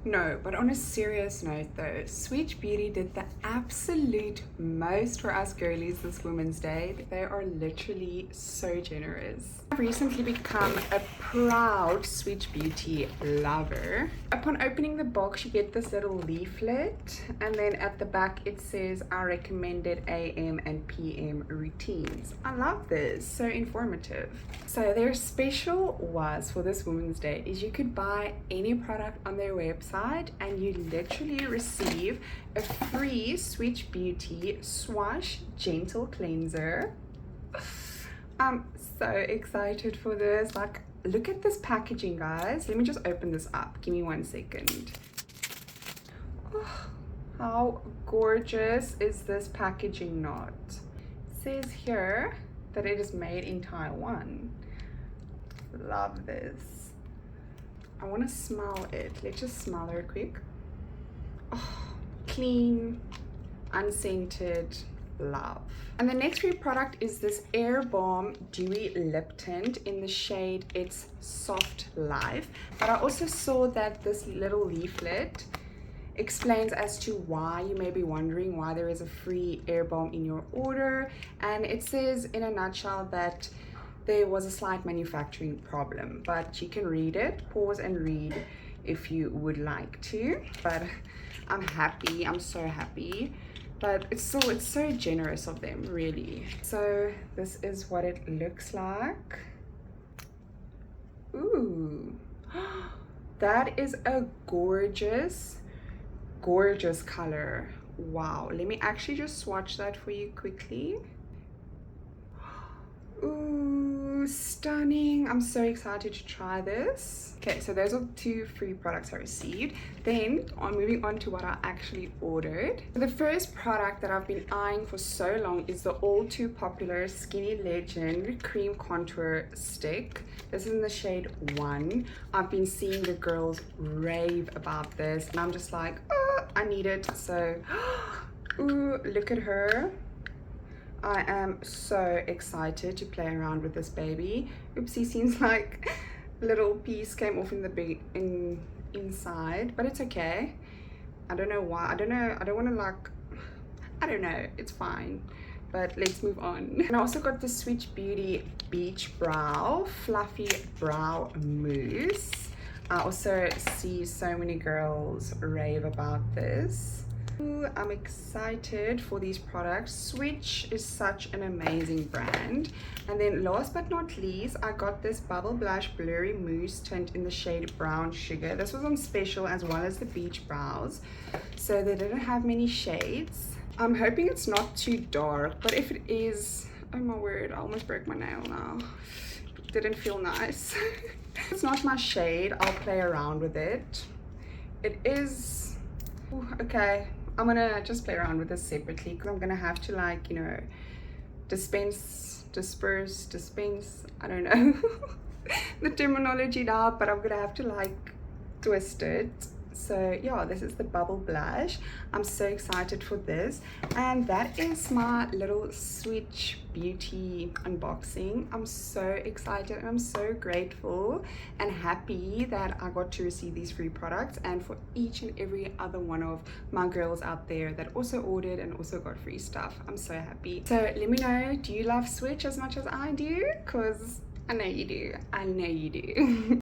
No, but on a serious note though, Swiitch Beauty did the absolute most for us girlies this Women's Day. They are literally so generous. I've recently become a proud Swiitch Beauty lover. Upon opening the box, you get this little leaflet, and then at the back it says our recommended AM and PM routines. I love this, so informative. So their special was for this Women's Day is you could buy any product on their website and you literally receive a free Swiitch Beauty Swash Gentle Cleanser. I'm so excited for this. Like, look at this packaging, guys. Let me just open this up. Give me 1 second. Oh, how gorgeous is this packaging not? It says here that it is made in Taiwan. Love this. I want to smell it. Let's just smell it quick. Oh, clean, unscented. Love. And the next free product is this Air Balm Dewy Lip Tint in the shade It's Soft Life. But I also saw that this little leaflet explains as to why you may be wondering why there is a free air balm in your order, and it says in a nutshell that there was a slight manufacturing problem, but you can read it, pause and read if you would like to. But I'm happy, I'm so happy. But it's so generous of them, really. So this is what it looks like. Ooh, that is a gorgeous color. Wow, let me actually just swatch that for you quickly. Ooh, stunning. I'm so excited to try this. Okay, so those are 2 free products I received. Then I'm moving on to what I actually ordered. The first product that I've been eyeing for so long is the all too popular Skinny Legend Cream Contour Stick. This is in the shade 1. I've been seeing the girls rave about this and I'm just like, oh, I need it. So, ooh, look at her. I am so excited to play around with this baby. Oopsie, seems like a little piece came off in the inside, but it's okay. I don't know why. I don't want to like, I don't know, it's fine. But let's move on. And I also got the Swiitch Beauty Beach Brow Fluffy Brow Mousse. I also see so many girls rave about this. Ooh, I'm excited for these products. Swiitch is such an amazing brand. And then last but not least, I got this Bubble Blush Blurry Mousse Tint in the shade Brown Sugar. This was on special as well as the Beach Brows. So they didn't have many shades. I'm hoping it's not too dark, but if it is, oh my word, I almost broke my nail now. It didn't feel nice. It's not my shade. I'll play around with it. It is, ooh, okay. I'm gonna just play around with this separately because I'm gonna have to, like, you know, dispense, I don't know the terminology now, but I'm gonna have to like twist it. So yeah, this is the Bubble Blush. I'm so excited for this, and that is my little Swiitch Beauty unboxing. I'm so excited and I'm so grateful and happy that I got to receive these free products, and for each and every other one of my girls out there that also ordered and also got free stuff. I'm so happy. So let me know, do you love Swiitch as much as I do? Because I know you do. I know you do.